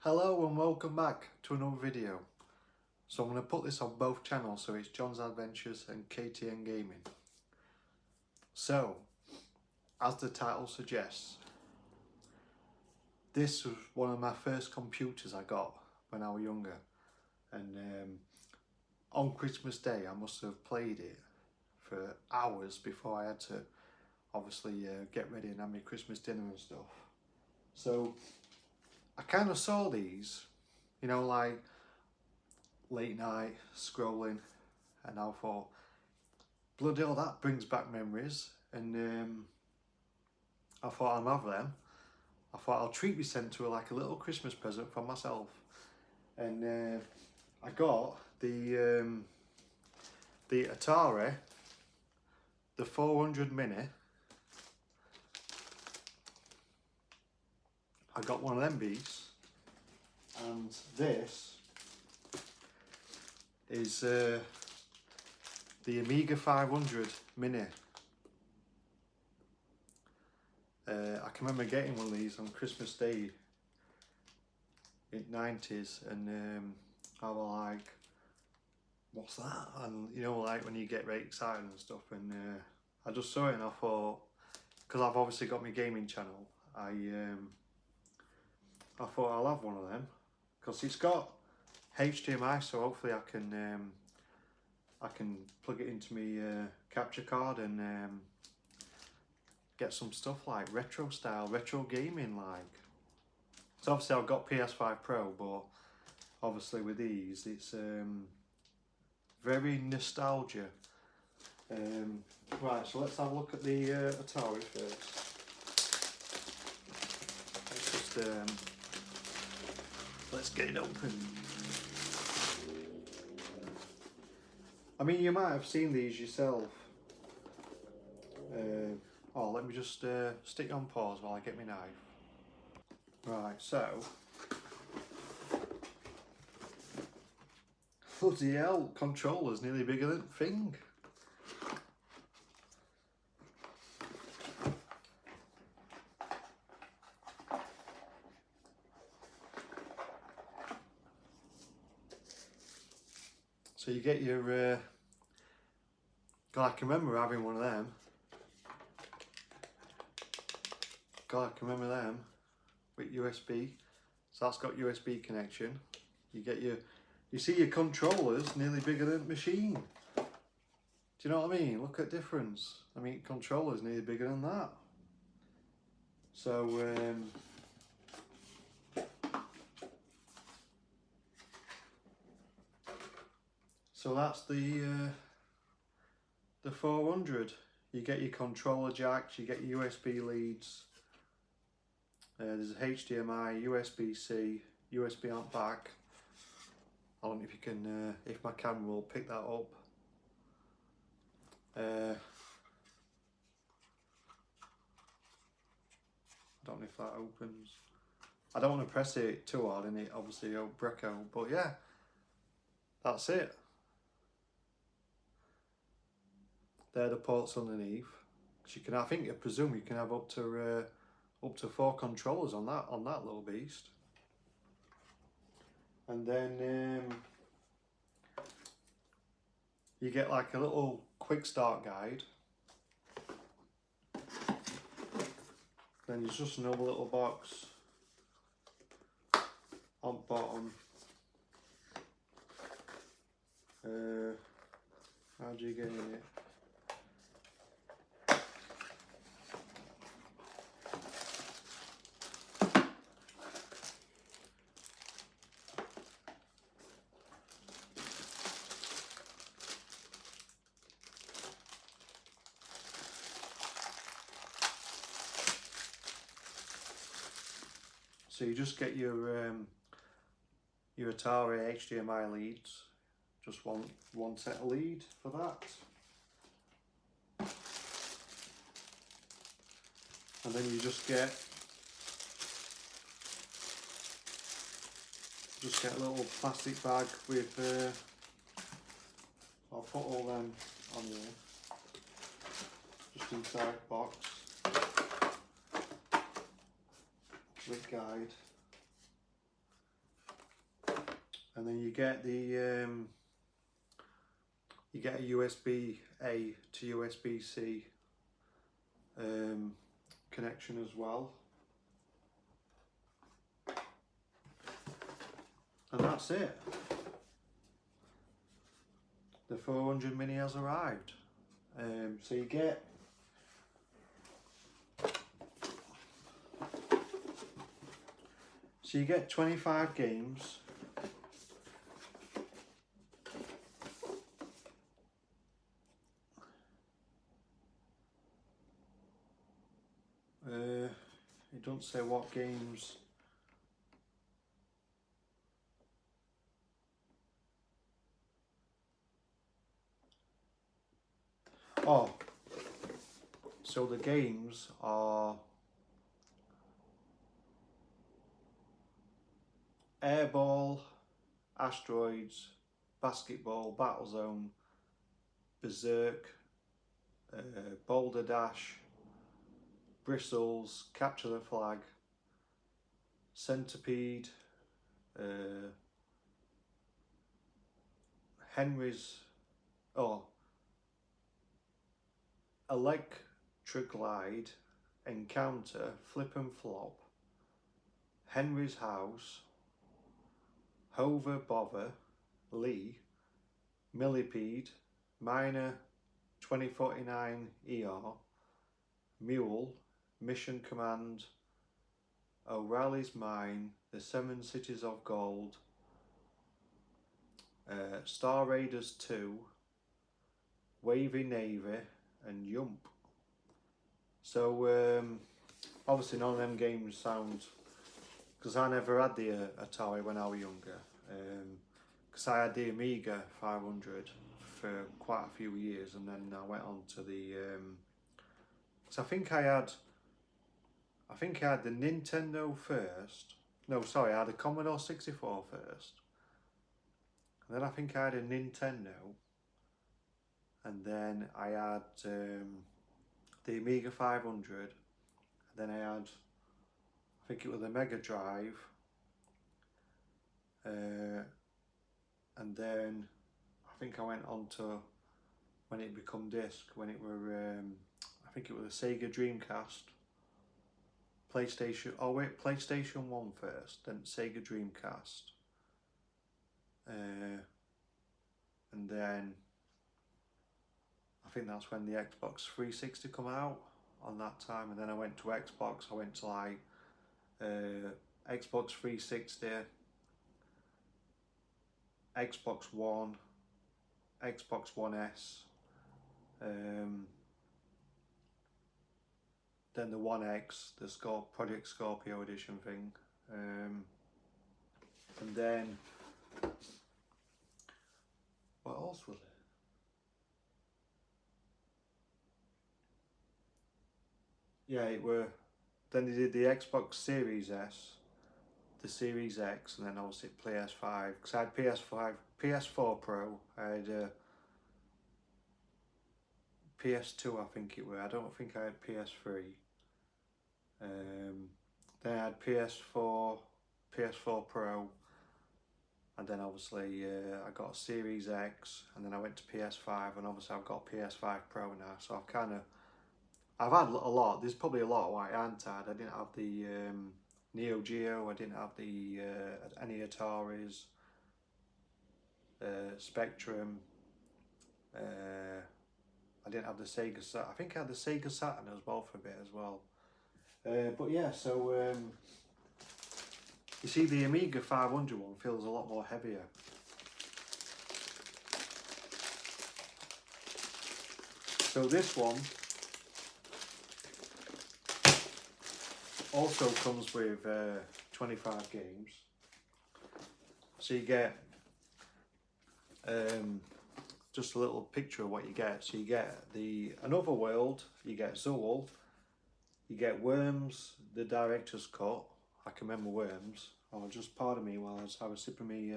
Hello and welcome back to another video. So I'm going to put this on both channels, so it's John's Adventures and KTN Gaming. So, as the title suggests, this was one of my first computers I got when I was younger, and on Christmas Day I must have played it for hours before I had to obviously get ready and have my Christmas dinner and stuff. So I kind of saw these, like late night scrolling, and I thought, bloody hell, that brings back memories. And I thought I'll have them. I thought I'll treat myself to like a little Christmas present for myself. And I got the Atari, the 400 Mini. I got one of them beasts, and this is the Amiga 500 Mini. I can remember getting one of these on Christmas Day in the 90s, and I was like, what's that? And like when you get very excited and stuff, and I just saw it and I thought, because I've obviously got my gaming channel, I thought I'll have one of them, because it's got HDMI, so hopefully I can plug it into my capture card and get some stuff like retro gaming like. So obviously I've got PS5 Pro, but obviously with these it's very nostalgia. Right, so let's have a look at the Atari first. Let's get it open. I mean, you might have seen these yourself. Let me just stick it on pause while I get my knife. Right, so bloody hell, controller's nearly bigger than thing. So you get your God, I can remember having one of them. God, I can remember them with USB. So that's got USB connection. You get you see your controllers nearly bigger than the machine. Do you know what I mean? Look at the difference. I mean, controllers nearly bigger than that. So so that's the 400. You get your controller jacks, you get your USB leads. There's HDMI, USB-C, USB out back. I don't know if you can, if my camera will pick that up. I don't know if that opens. I don't want to press it too hard and it obviously it'll break out, but yeah, that's it. They're the ports underneath. You can, I presume you can have up to 4 controllers on that little beast. And then you get like a little quick start guide. Then there's just another little box on bottom. How do you get in it? So you just get your Atari HDMI leads, just one set of lead for that, and then you just get a little plastic bag with. I'll put all them on there, just inside box. With guide, and then you get the you get a USB-A to USB-C connection as well, and that's it. The 400 mini has arrived. So you get So you get 25 games. It doesn't say what games. Oh, so the games are Airball, Asteroids, Basketball, Battlezone, Berserk, Boulder Dash, Bristles, Capture the Flag, Centipede, Henry's, Electric Glide, Encounter, Flip and Flop, Henry's House, Hover Bother, Lee, Millipede, Miner 2049 ER, Mule, Mission Command, O'Reilly's Mine, The Seven Cities of Gold, Star Raiders 2, Wavy Navy, and Yump. So obviously none of them games sound, because I never had the Atari when I was younger, because I had the Amiga 500 for quite a few years, and then I went on to the so I think I had the Nintendo first. No, sorry, I had a Commodore 64 first, and then I think I had a Nintendo, and then I had the Amiga 500, and then I had, I think it was the Mega Drive, and then I think I went on to when it become disc, when it were I think it was the Sega Dreamcast, PlayStation 1 first, then Sega Dreamcast, and then I think that's when the Xbox 360 come out on that time, and then I went to Xbox. I went to like Xbox 360, Xbox One, Xbox One S, then the One X, the Project Scorpio edition thing, and then what else was it? Yeah, it were. Then they did the Xbox Series S, the Series X, and then obviously PS5. Because I had PS5, PS4 Pro. I had PS2, I think it were. I don't think I had PS3. Then I had PS4, PS4 Pro, and then obviously I got a Series X, and then I went to PS5, and obviously I've got PS5 Pro now. So I've had a lot. There's probably a lot what I hadn't had. I didn't have the Neo Geo. I didn't have the any Ataris, Spectrum. I didn't have the Sega Saturn. I think I had the Sega Saturn as well for a bit as well. But yeah, so you see the Amiga 500 one feels a lot more heavier. So this one also comes with 25 games. So you get just a little picture of what you get. So you get Another World, you get Zool, you get Worms, the Director's Cut. I can remember Worms. Oh, just pardon me while I was sipping me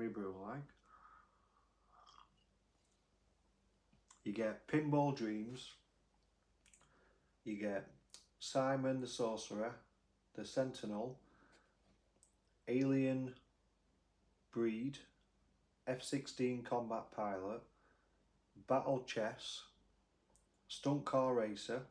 brew, like. You get Pinball Dreams. You get Simon the Sorcerer, the Sentinel, Alien Breed, F-16 Combat Pilot, Battle Chess, Stunt Car Racer,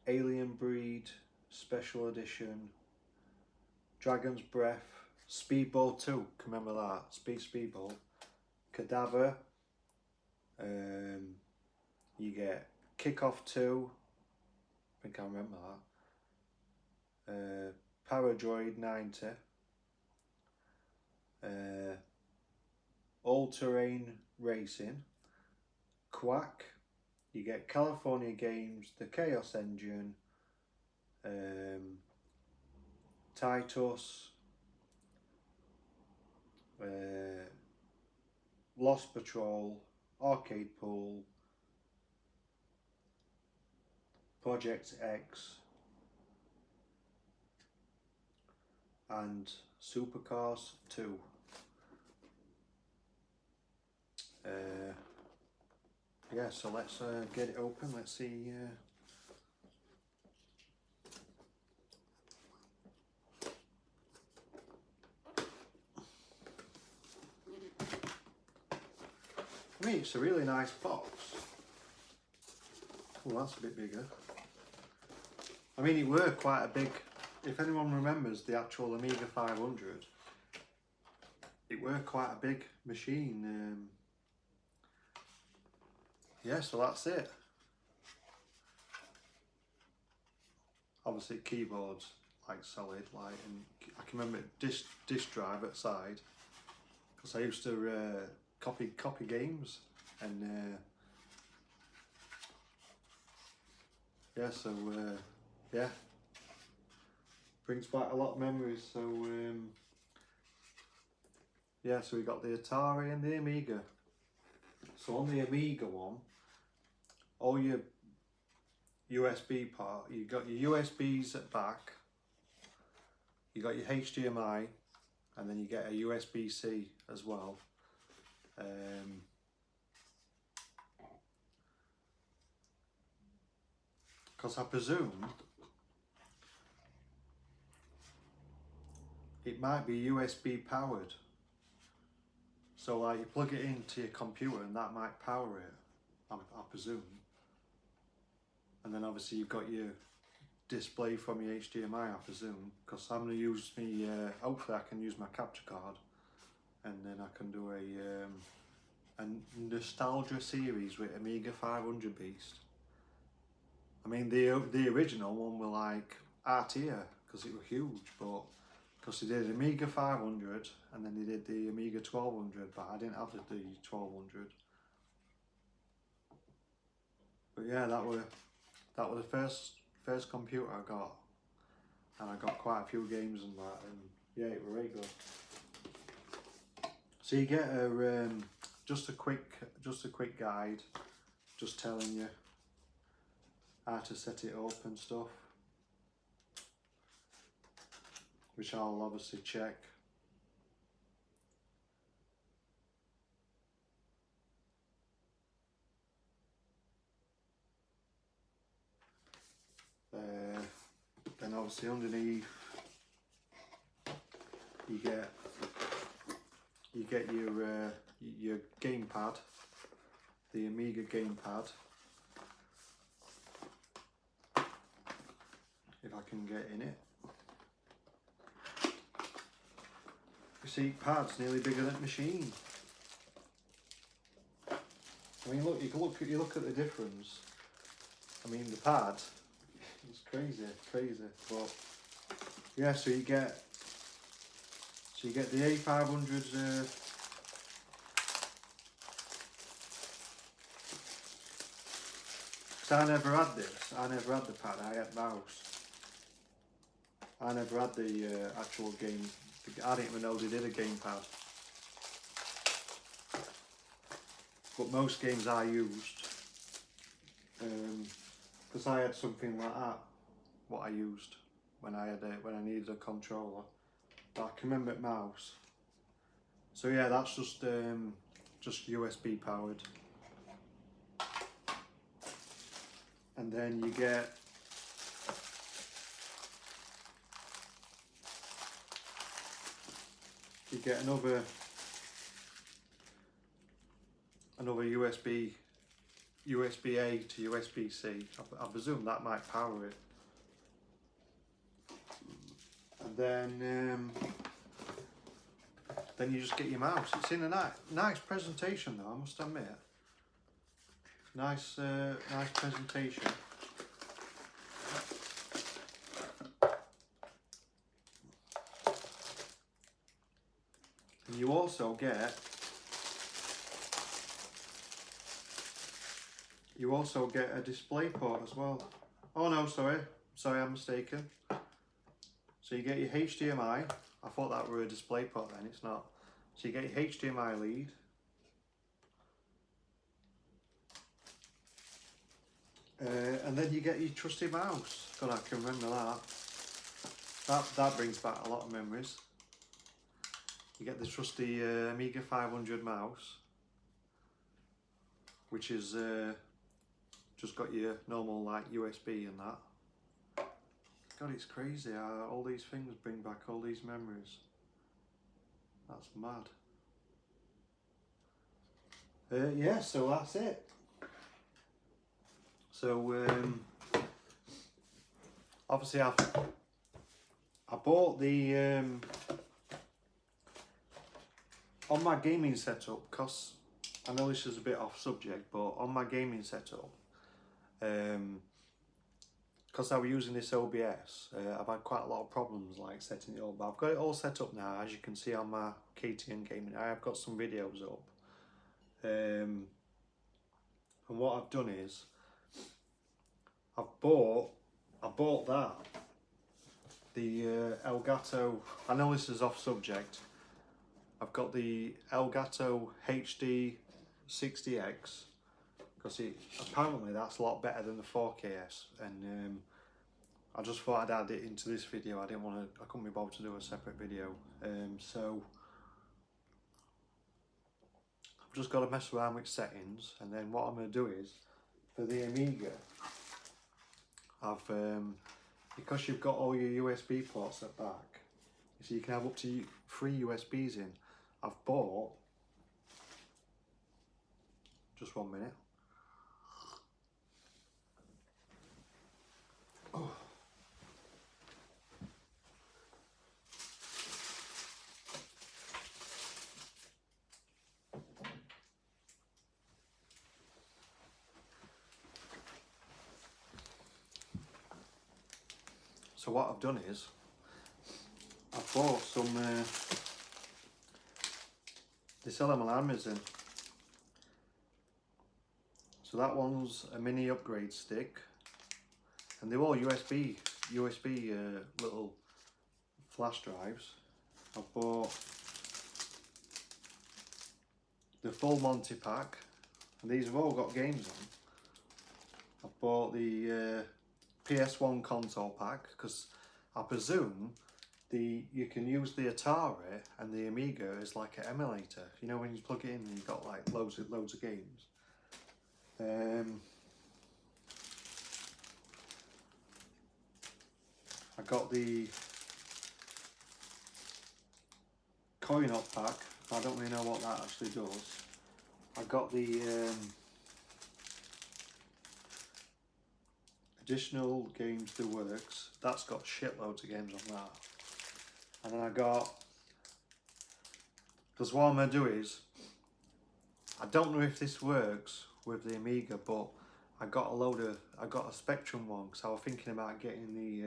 Alien Breed Special Edition, Dragon's Breath, Speedball 2, can remember that, Speedball, Cadaver, you get Kickoff 2, I think I remember that, Paradroid 90, All Terrain Racing, Quack, you get California Games, the Chaos Engine, Titus, Lost Patrol, Arcade Pool, Project X, and Supercars 2. Yeah, so let's get it open. Let's see. I mean, it's a really nice box. Oh, that's a bit bigger. I mean, it were quite a big. If anyone remembers the actual Amiga 500, it were quite a big machine. Yeah, so that's it. Obviously, keyboards like solid, like, and I can remember disk drive at side because I used to copy games, and yeah, so yeah, brings back a lot of memories. So yeah, so we got the Atari and the Amiga. So on the Amiga one, all your USB part, you got your USBs at back, you got your HDMI, and then you get a USB-C as well. Because I presume it might be USB powered. So like you plug it into your computer and that might power it, I presume. And then obviously you've got your display from your HDMI, I presume, because I'm going to use me, hopefully I can use my capture card, and then I can do a nostalgia series with Amiga 500 Beast. I mean, the original one were like Artia, because it was huge, but because they did Amiga 500 and then they did the Amiga 1200, but I didn't have the 1200. But yeah, that were the first computer I got, and I got quite a few games and that, and yeah, it was very good. So you get a just a quick guide, just telling you how to set it up and stuff, which I'll obviously check. Then obviously underneath you get your gamepad, the Amiga gamepad, if I can get in it. You see, pad's nearly bigger than the machine. I mean, look, you look at the difference. I mean, the pad, it's crazy, but yeah, so you get the A500's so I never had this, I never had the pad, I had mouse. I never had the actual game, I didn't even know they did a gamepad. But most games I used, because I had something like that, what I used when I needed a controller. But I can remember it mouse. So yeah, that's just USB powered. And then you get you get another USB-A to USB-C. I presume that might power it. And then you just get your mouse. It's in a nice presentation though, I must admit. Nice presentation. And you also get a display port as well. Oh no, sorry, I'm mistaken. So you get your HDMI. I thought that were a display port then, it's not. So you get your HDMI lead. And then you get your trusty mouse. God, I can remember that. That brings back a lot of memories. You get the trusty Amiga 500 mouse, which is just got your normal like USB and that. God, it's crazy how all these things bring back all these memories. That's mad. Yeah, so that's it. So obviously I bought the on my gaming setup, because I know this is a bit off subject, but on my gaming setup, because I was using this OBS, I've had quite a lot of problems like setting it up, but I've got it all set up now, as you can see on my KTN Gaming. I have got some videos up, and what I've done is I bought that, the Elgato. I know this is off subject. I've got the Elgato HD 60X, because apparently that's a lot better than the 4KS, and I just thought I'd add it into this video. I couldn't be bothered to do a separate video, so I've just got to mess around with settings, and then what I'm going to do is, for the Amiga, because you've got all your USB ports at back, so you can have up to 3 USBs in. I've bought, just 1 minute. Oh. So what I've done is, I've bought some, they sell them on Amazon. So that one's a mini upgrade stick, and they're all USB little flash drives. I've bought the full Monty pack, and these have all got games on. I've bought the PS1 console pack, because I presume you can use the Atari and the Amiga as like an emulator. You know, when you plug it in and you've got like loads of games. I got the coin-op pack. I don't really know what that actually does. I got the additional games the works. That's got shitloads of games on that. And then I got, because what I'm going to do is, I don't know if this works with the Amiga, but I got a Spectrum one, because I was thinking about getting the,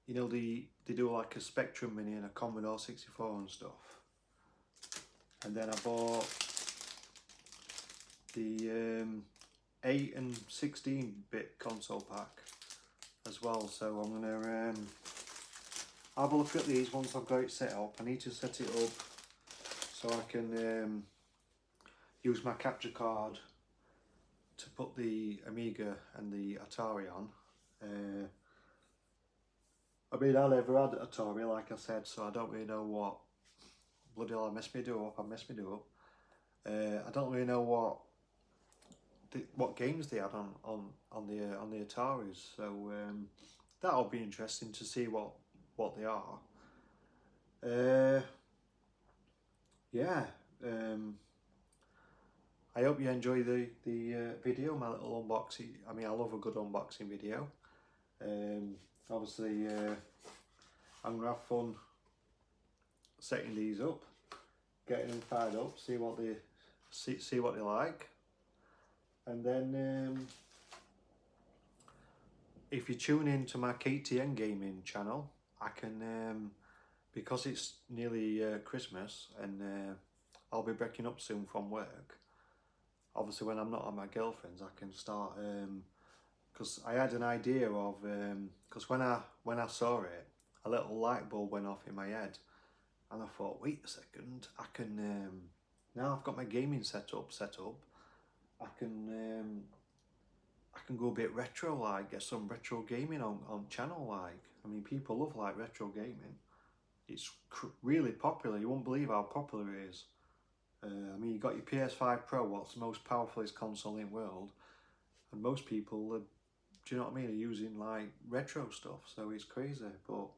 you know, they do like a Spectrum Mini and a Commodore 64 and stuff. And then I bought the 8 and 16-bit console pack as well. So I'm gonna have a look at these once I've got it set up. I need to set it up so I can use my capture card to put the Amiga and the Atari on. I mean, I never had Atari, like I said, so I don't really know what bloody hell I messed me do up. I don't really know what games they had on the Ataris, so that'll be interesting to see what they are. Yeah, I hope you enjoy the video, my little unboxing. I mean, I love a good unboxing video. Obviously, I'm gonna have fun setting these up, getting them fired up, see what they like, and then if you tune in to my KTN gaming channel, I can because it's nearly Christmas and I'll be breaking up soon from work. Obviously, when I'm not at my girlfriend's, I can start because I had an idea of because when I saw it, a little light bulb went off in my head, and I thought, wait a second, I can now I've got my gaming set up. I can go a bit retro, like get some retro gaming on channel. Like, I mean, people love like retro gaming. It's really popular. You won't believe how popular it is. I mean, you got your PS5 Pro, what's the most powerfulest console in the world, and most people are, do you know what I mean, are using like retro stuff, so it's crazy. But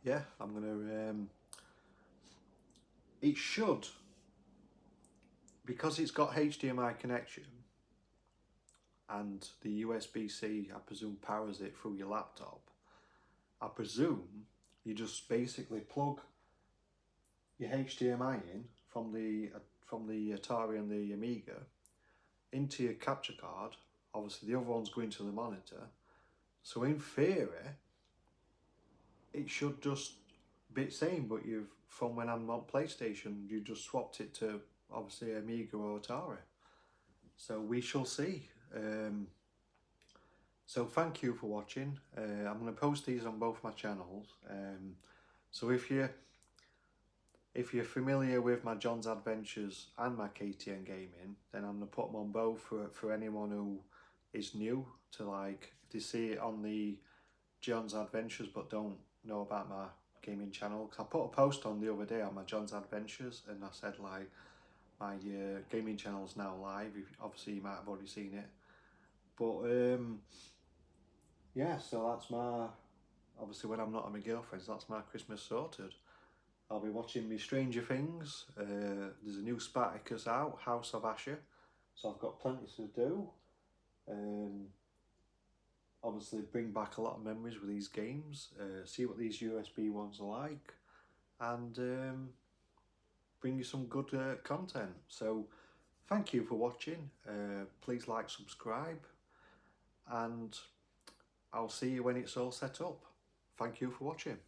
yeah, I'm gonna it should, because it's got HDMI connection and the USB-C, I presume, powers it through your laptop. I presume you just basically plug your HDMI in from the Atari and the Amiga into your capture card. Obviously the other one's going to the monitor, so in theory it should just be the same, but you've, from when I'm on PlayStation, you just swapped it to obviously Amiga or Atari. So we shall see. So thank you for watching. I'm going to post these on both my channels. So if you're familiar with my John's Adventures and my KTN Gaming, then I'm going to put them on both for anyone who is new to, like, if they see it on the John's Adventures but don't know about my gaming channel. Because I put a post on the other day on my John's Adventures and I said, like, my gaming channel's now live. Obviously you might have already seen it. But yeah, so that's my, obviously when I'm not at my girlfriend's, that's my Christmas sorted. I'll be watching me Stranger Things. There's a new Spartacus out, House of Asher, so I've got plenty to do. Obviously bring back a lot of memories with these games, see what these USB ones are like, and bring you some good content. So thank you for watching. Please like, subscribe, and I'll see you when it's all set up. Thank you for watching.